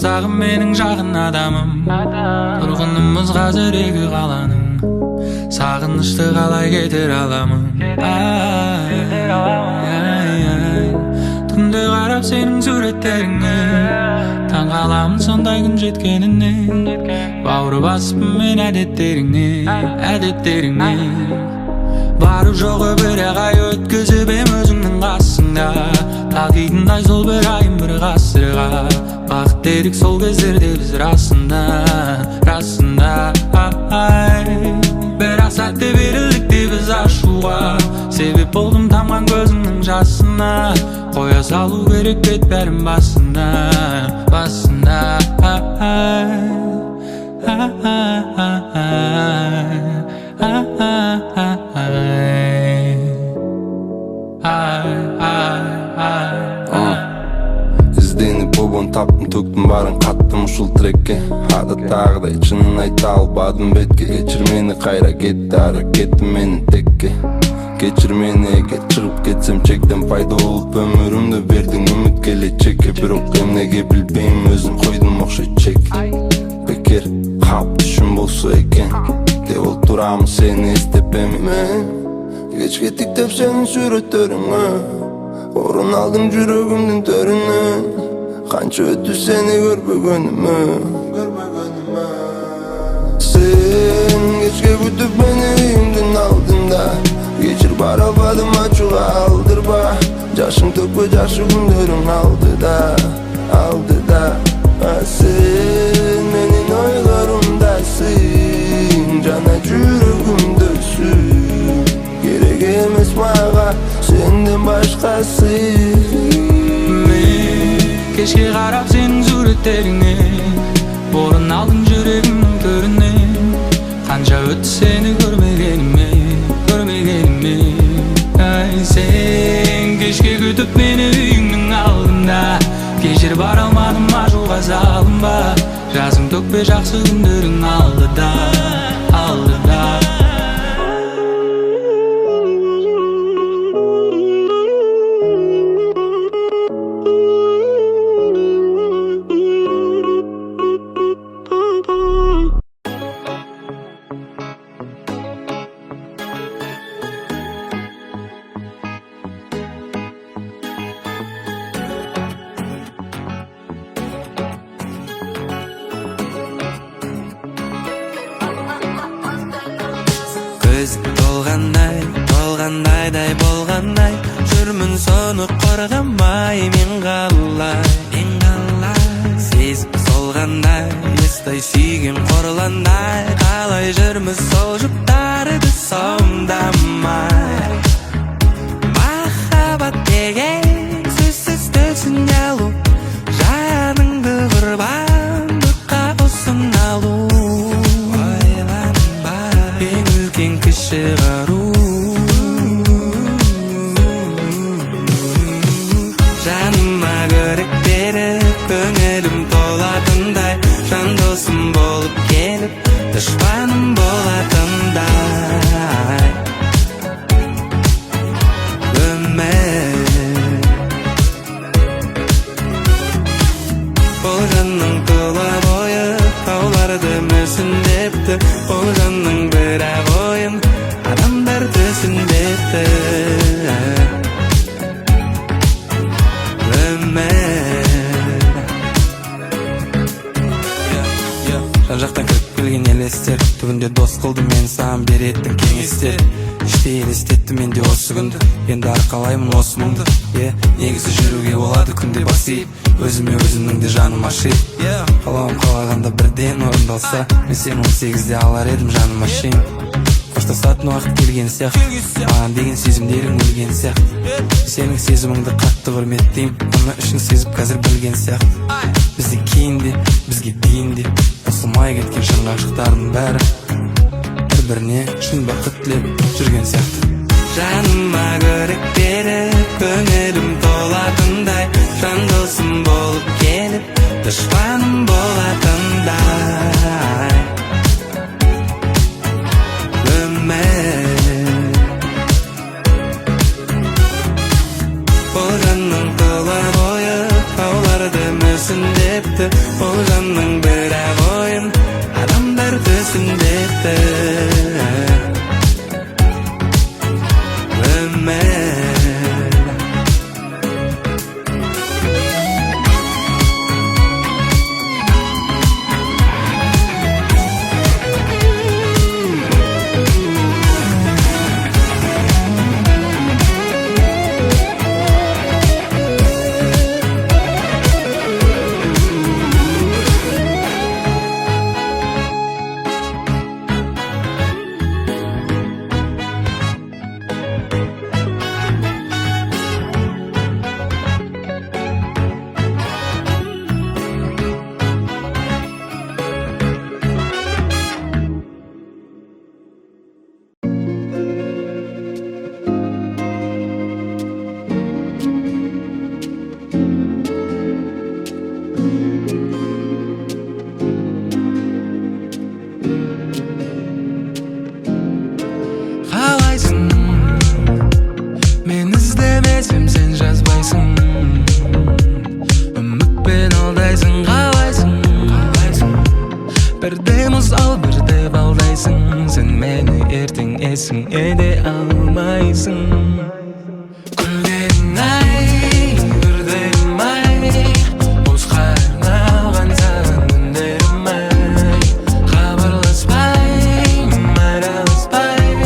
сағым менің жағын адамым. Тұрғынымыз қазір екі қаланың, сағынышты қалай кетер аламын. Түнде қарап сенің суреттеріңе, таң қаламын сондай күн жеткеніне. Бауыр басыппын мен әдеттеріңе. Бару жоғы бір ай өткізіп ем өзіңнің қасыңда. Тағидындай сол бір айым бір ғасырға. Бақыт дедік сол кездерде біз расында. Бірақ сәтте берілдік біз ашуға. Себеп болдым тамған көзіңнің жасына. Қоя салу керек бет бәрін басында. Ізденіп обон таптым, төктім барын қаттым ұшыл трекке. Ады тағыдай шынын айта албадым бетке. Кечір мені қайра кетті әрекетім мені текке. Кечір мені егер шығып кетсем чектен пайда болып өмірімді бердің үміт келечекке. Бірақ емнеге білбеймін өзім қойдым оқшай чек. Бекер қап түшім болса екен деп ол тұрамын сені естеп емемен. Кеш кеттік деп сенің суреттеріңе, орын алдым жүрегімнің төрінен. Қанша өтті сені көрбегеніме. Сен кешке күтіп мені үйімдің алдында. Кешір бара албадым ачуға алдырба. Жашың төкпе жашы күндерің алдыда. Сен менің ойларымдасың, жана жүрегімдөсің. Керек емес маға сенден башқасы. Кешке қарап сенің суреттеріңе, орын алдым жүрегімнің төрінен. Қанша өтті сені көрмегеніме. Сен кешке күтіп мені үйіңнің алдында. Кешір бара алмадым ажуға салынба. Жазың төкпе жақсы күндерің алдыда. Көзің толғандайдай болғандай, жүрмін соны қорғамай мен қалай. Сезім солғандай, естай сүйген қорландай, қалай жүрміз сол жұптарды сомдамай. Махаббат деген сөзсіз түсіне алу, жаныңды құрбандыққа ұсыналу. Кіші қару, жаныма көрік беріп, көңілім толатындай, жан досым болып келіп, дұшпаным болатындай. Өмір бұл жанның тұла бойы тауларды мүсіндепті. Бұл жанның бір ойын адамдар түсіндепті. Өмір жан жақтан кіріп келген елестер, түбінде дос қылды мен саған беретін кеңестер. Іште елестетті менде осы күнді, енді арқалаймын осы мұңды. Негізі жүруге болады күнде бас иіп, өзіме өзімнің де жаным ашиып. Қалауым қалағанда бірден орындалса, мен сені 18-де алар едім жаным ашиын. Қоштасатын уақыт келген сияқты, маған деген сезімдерің өлген сияқты. Сенің сезіміңді қатты құрметтеймін, оны үшін сезіп қазір білген сияқты. Бізді кейін де, бізге дейін де қосылмай кеткен шын ғашықтардың бәрі бір-біріне шын бақыт тілеп жүрген сияқты. Жаныма көрік беріп, көңілім толатындай, жан досым болып келіп, дұшпаным болатындай. Өмір бұл жанның тұла бойы тауларды мүсіндепті. Бұл bilmesin deyipti Ömer Ede almaysın Güllerin ay, gürderim ay Boz karnağan sağın günderim ay Xabarlaspay, maralaspay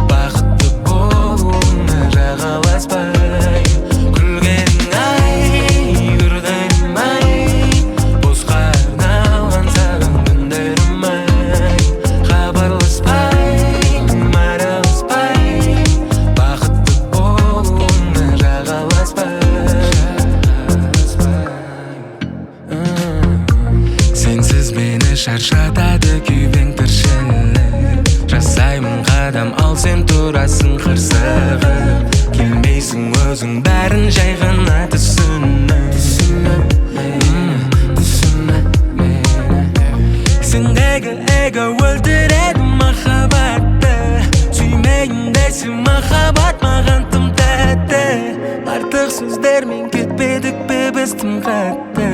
Baqıtlı bolun rağalaspay Güllerin ay, gürderim ay Boz karnağan sağın günderim ay Xabarlaspay Şarşatады күйбең тіршілік Жасаймын қадам ал сен тұрасың қырсығы Келмейсің өзің бәрін жай ғана түсініп Сендегі эго өлтіреді махаббатты Сүймейін десем махаббат маған тым тәтті Артық сөздермен кетпедік пе біз тым қатты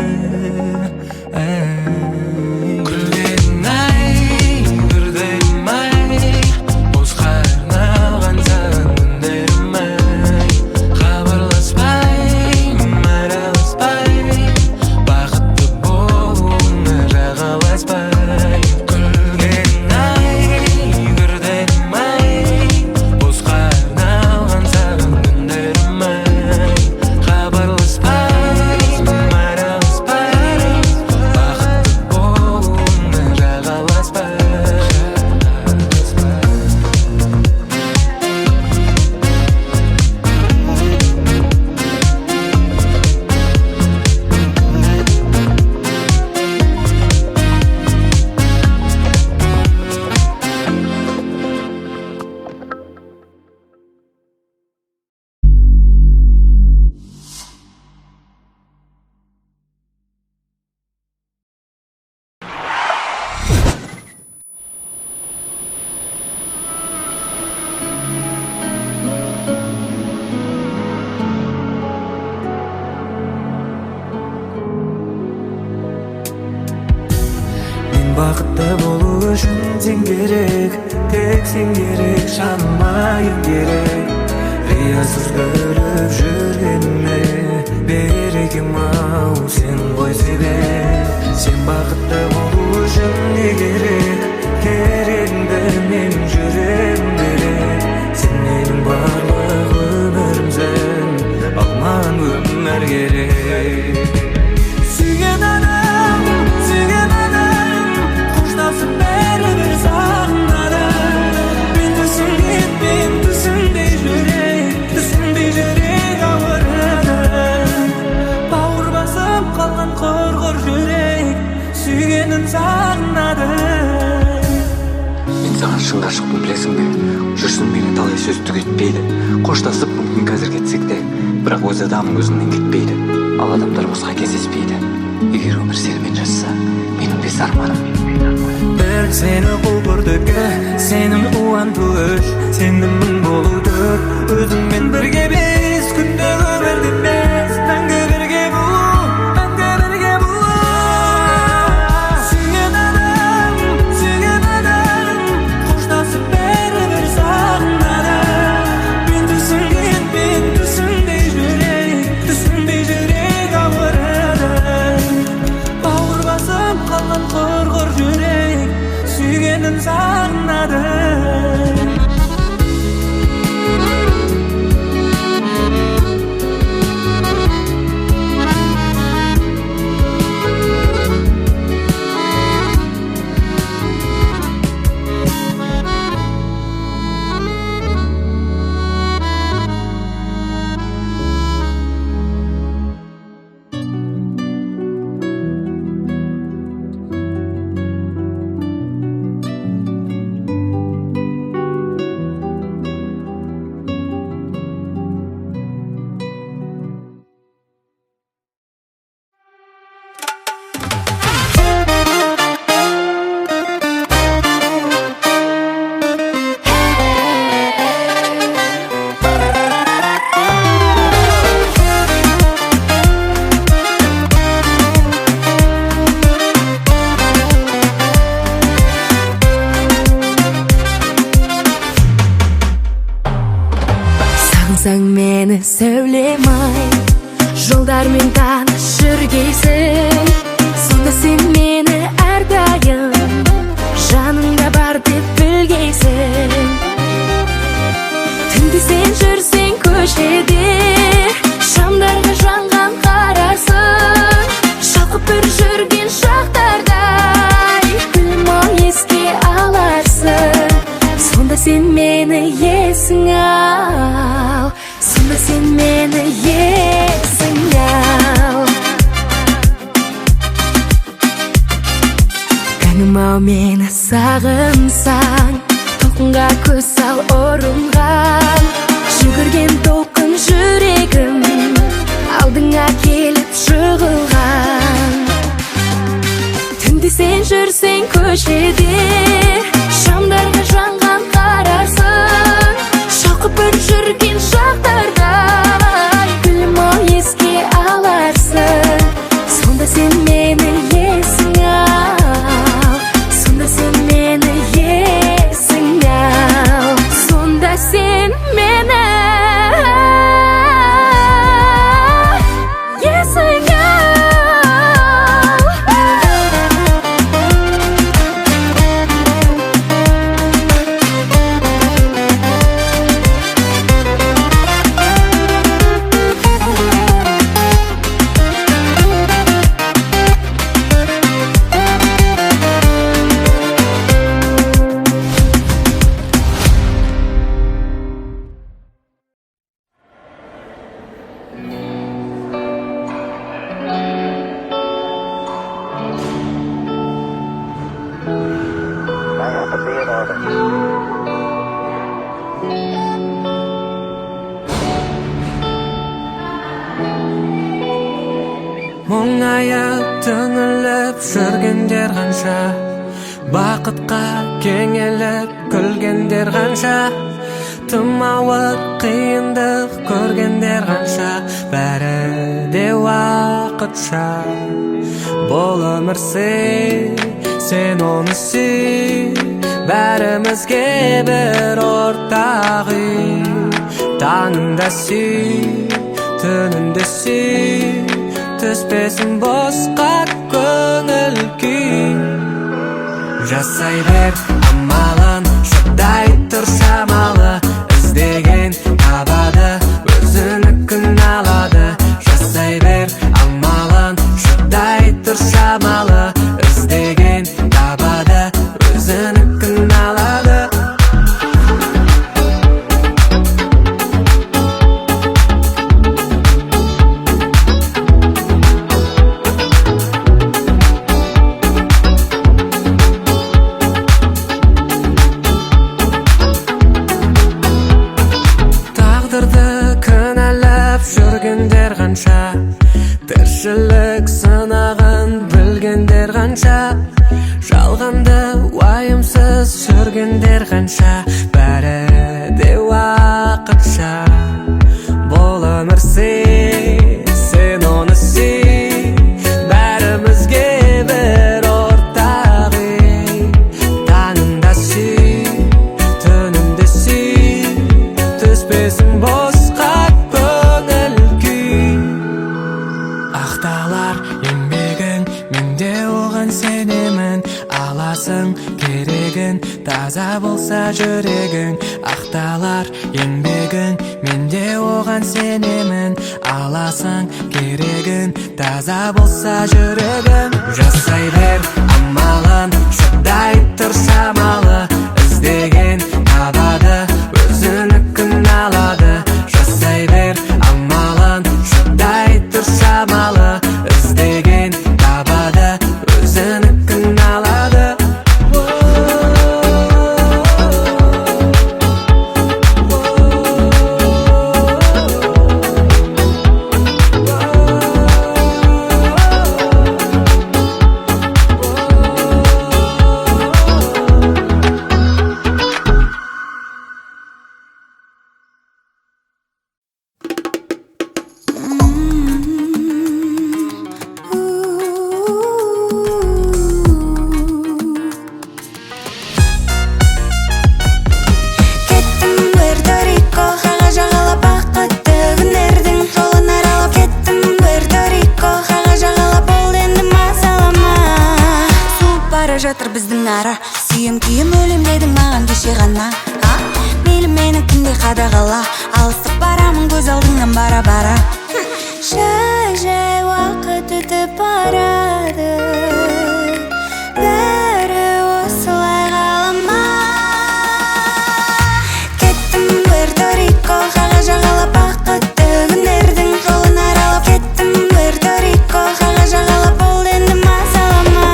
Бақытты болу үшін сен керек, тек сен керек, жанымайын керек Риясыз көріп жүргеніме берекем ау сен ғой себеп Сен бақытты болу үшін не керек, керегіңді мен жүрегім берек Сен менің барлық өмірімсің, ал маған өмір керек Сүйген адам бәрібір сағынады Мен түсінбей жүрек ауырады Бауыр басып қалған құрғыр жүрек Сүйгенін сағынады Мен саған шын ғашықпын білесің бе Жүрсін мені талай сөз түк етпейді Қоштасып мүмкін қазір кетсек те Бірақ өз адамың өзіңнен кетпейді Ал адамдар босқа кездеспейді Егер өмір сенімен жазса Менің бес арманым Бір сені қол көрдікі Сенім қуанту үш Сенімің болуды Өзіңмен бірге бес Күнде өмір демес Мәңгі бірге болу Сүйген адам kalmadı. Сағынсаң мені сөйлемай, жолдармен таныс жүргейсің. Сонда сен мені әрдайым жаныңда бар деп білгейсің. Түнде сен жүрсең көшеде, шамдарға жанған қарарсың. Шалқып бір жүрген шақтардай күлмай еске аларсың. Сонда сен мені есің ал, сонда сен мені есің ал. Кәнім ау мені сағынсаң, толқынға көз сал ұрынған. Жүгірген толқын жүрегім алдыңа келіп жығылған. Түнде сен жүрсең көшеде, шамдарға жанған қарарсың. Шалқып бір жүрген шақтардай күлмай еске аларсың. Сонда сен мені есің ал, сонда сен мені есің ал. Сонда сен мені есің ал. Мұңайып түңіліп жүргендер қанша, бақытқа кеңеліп күлгендер қанша, тым ауыр қиындық көргендер қанша. Бәрі де уақытша, бұл өмір сен оны сүй. Бәрімізге бір ортақ үй, таңында сүй, түнінде сүй. Түспесін босқа көңіл күй. Жасай бер амалын, шыдай тұр шамалы. Іздеген табады, өзінікін алады. Жасай бер амалын, шыдай тұр шамалы. Іздеген табады, өзінікін алады. Тіршілік сынағын білгендер қанша, жалғанды уайымсыз жүргендер қанша. Бәрі де уақытша, бұл өмір сен оны сүй. Бәрімізге бір ортақ үй, таңында сүй, түнінде сүй. Түспесін босқа көңіл күй. Ақталар еңбегің, мен де оған сенемін. Ала аласың керегін, таза болса жүрегің, ақталар еңбегің, мен де оған сенемін. Аласың керегін, таза болса жүрегің, жасай бер амалын, шыдай тұр шамалы, іздеген табады, өзінікін алады. Жасай бер амалын, шыдай тұр шамалы, іздеген табады, өзінікін алады. Жатыр біздің ара, сүйем күйем өлем дедің маған кеше ғана. Мейлі мені күнде қадағала, алыстап барамын көз алдыңнан бара-бара. Жай уақыт өтіп барады, бәрі осылай қалама. Кеттім Пуэрто-Рико, қаға жағалап бақытты күндердің жолын аралап. Кеттім Пуэрто-Рико, қаға жағалап болды енді мазалама.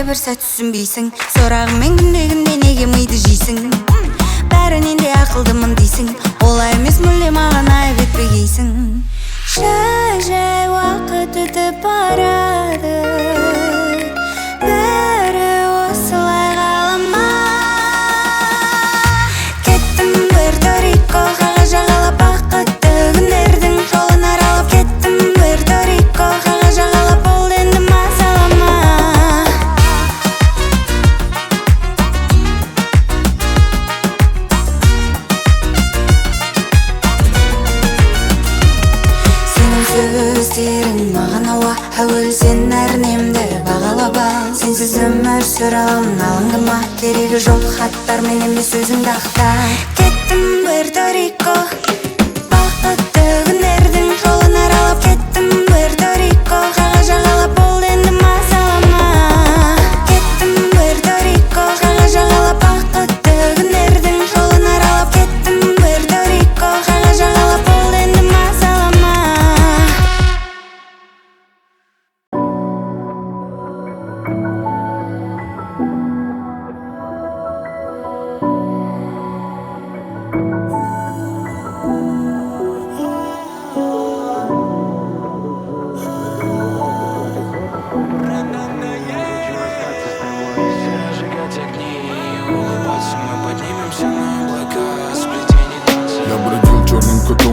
Бір сәт түсінбейсің, сұрағымен күнде неге миды жейсің? Бәрінен де ақылдымын дейсің, олай емес мүлде маған айып етпегейсің. Жай уақыт өтіп барады, бәрі осылай қалама. Кеттім Пуэрто-Рико, қаға жағалап бақытты күндердің жолын аралап. Кеттім Пуэрто-Рико, қаға жағалап болды енді мазалама. Сөздерің маған ауа, әуел сен әрнемді бағалап ал. Сенсіз өмір сүре аламын, алыңдыма керегі жоқ хаттар мен емес сөзіңді ақта. Кеттім Пуэрто-Рико, бақытты күндердің жолын аралап. Кеттім Пуэрто-Рико, қаға жағалап болды енді мазалама. Кеттім Пуэрто-Рико, қаға жағалап бақытты күндердің жолын аралап. Кеттім Пуэрто-Рико, қаға жағалап болды енді мазалама.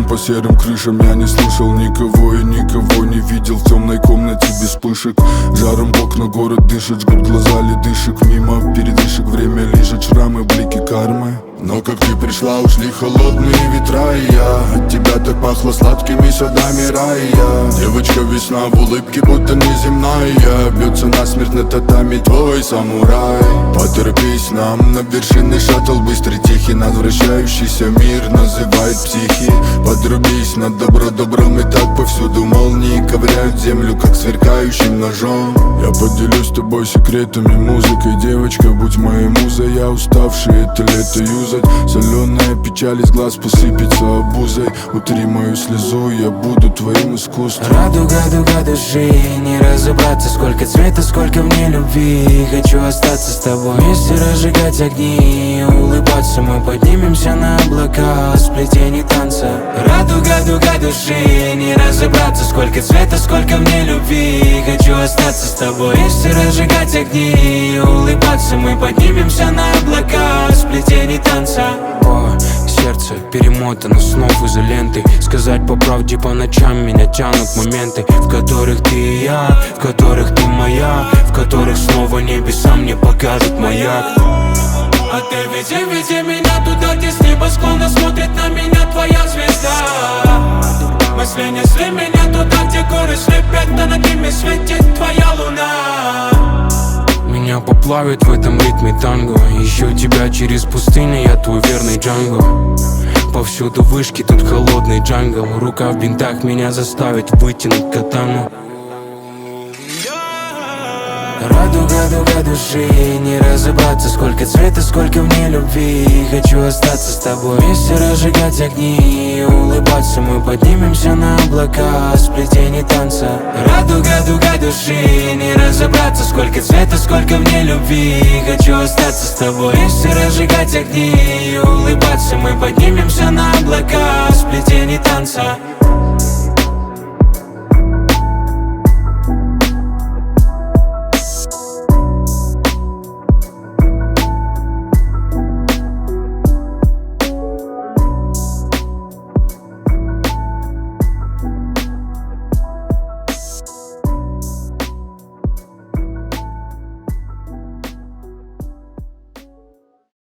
По серым крышам я не слышал никого и никого не видел в темной комнате без вспышек. Жаром в окна город дышит, жгут глаза ледышек. Мимо передышек время лежит, шрамы, блики кармы. Но как ты пришла, ушли холодные ветра, и я от тебя так пахло сладкими садами рая. Девочка весна в улыбке будто неземная, бьется насмерть на татами твой самурай. Поторопись, нам на вершине шаттл быстрый тихий. Над вращающийся мир называет психи. Подрубись на добро добром, и так повсюду молнии ковыряют землю, как сверкающим ножом. Я поделюсь с тобой секретами, музыкой. Девочка, будь моей музой, я уставший это лето юзать. Соленая печаль из глаз посыпется обузой. Утри мою слезу, я буду твоим искусством. Радуга души, не разобраться, сколько цвета, сколько в ней любви. Хочу остаться с тобой, вместе разжигать огни, улыбаться. Мы поднимемся на облака, сплетений танца. Радуга души, не разобраться, сколько цвета, сколько в ней любви. Хочу остаться с тобой, вместе разжигать огни, улыбаться. Мы поднимемся на облака, сплетений танца. Сердце перемотано снов изолентой. Сказать по правде, по ночам меня тянут моменты, в которых ты и я, в которых ты моя, в которых снова небеса мне покажут маяк. А ты веди меня туда, где с неба Словно смотрит на меня твоя звезда. Мысли несли меня туда, где горы слепят, а над ними светит твоя луна. Меня поплавит в этом ритме танго. Ищу тебя через пустыню, я твой верный Джанго. Повсюду вышки, тут холодный джангл. Рука в бинтах меня заставит вытянуть катану. Радуга, дуга души, не разобраться. Сколько цвета, сколько в ней любви. Хочу остаться с тобой, вместе разжигать огни и улыбаться. Мы поднимемся на облака, сплетение танца. Радуга, дуга души, не разобраться. Сколько цвета, сколько в ней любви. Хочу остаться с тобой, вместе разжигать огни и улыбаться. Мы поднимемся на облака, сплетение танца.